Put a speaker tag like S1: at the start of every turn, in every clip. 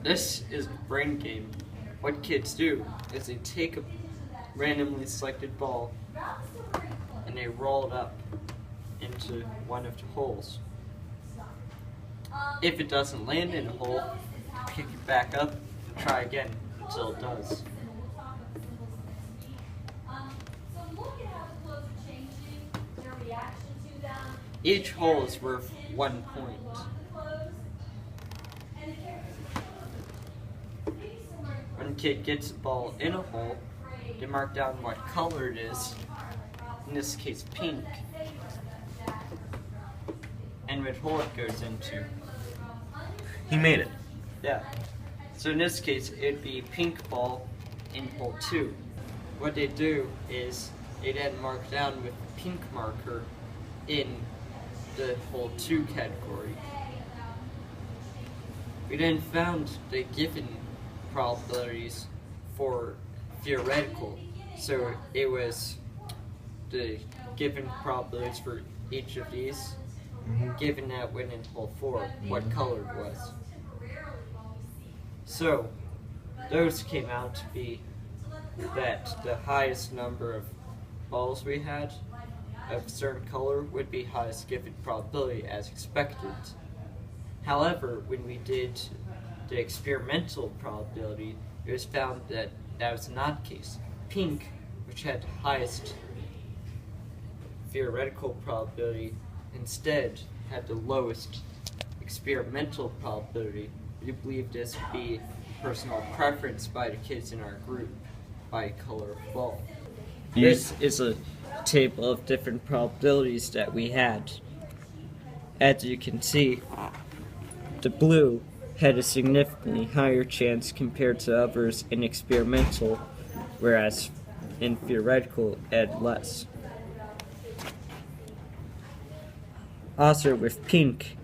S1: This is a brain game. What kids do is they take a randomly selected ball and they roll it up into one of the holes. If it doesn't land in a hole, pick it back up and try again until it does. Each hole is worth 1 point. When a kid gets a ball in a hole, they mark down what color it is, in this case pink, and what hole it goes into.
S2: He made it.
S1: Yeah. So in this case, it'd be pink ball in hole 2. What they do is they then mark down with the pink marker in the hole 2 category. We then found the given probabilities for theoretical. So it was the given probabilities for each of these, given that went in hole 4, what color it was. So those came out to be that the highest number of balls we had of a certain color would be highest given probability as expected. However, when we did the experimental probability, it was found that that was not the case. Pink, which had the highest theoretical probability, instead had the lowest experimental probability. We believe this would be personal preference by the kids in our group by color of ball. This is a table of different probabilities that we had. As you can see, the blue had a significantly higher chance compared to others in experimental, whereas in theoretical it had less. Also with pink,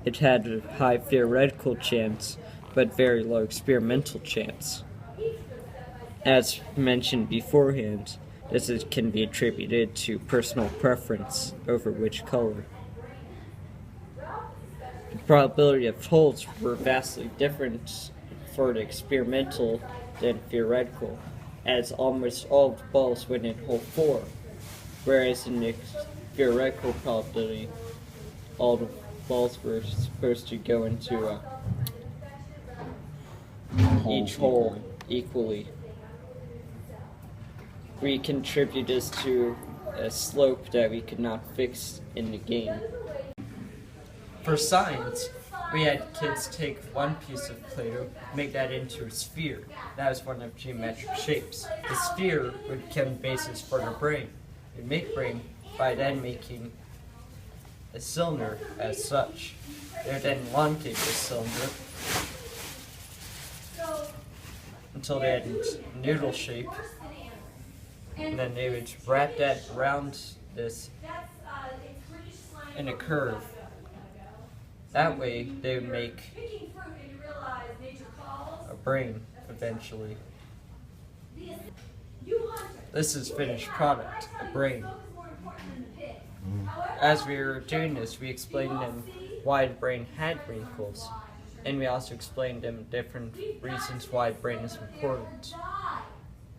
S1: it had a high theoretical chance, but very low experimental chance. As mentioned beforehand, this can be attributed to personal preference over which color. The probability of holes were vastly different for the experimental than theoretical, as almost all of the balls went in hole 4, whereas in the theoretical probability, all the balls were supposed to go into each hole equally. We contribute this to a slope that we could not fix in the game. For science, we had kids take one piece of Play-Doh, make that into a sphere. That was one of geometric shapes. The sphere would become the basis for the brain. We'd make brain by then making a cylinder as such. They would then elongate the cylinder until they had a noodle shape, and then they would wrap that around this in a curve. That way they would make a brain eventually. This is finished product, a brain. As we were doing this, we explained them why the brain had wrinkles, and we also explained them different reasons why the brain is important.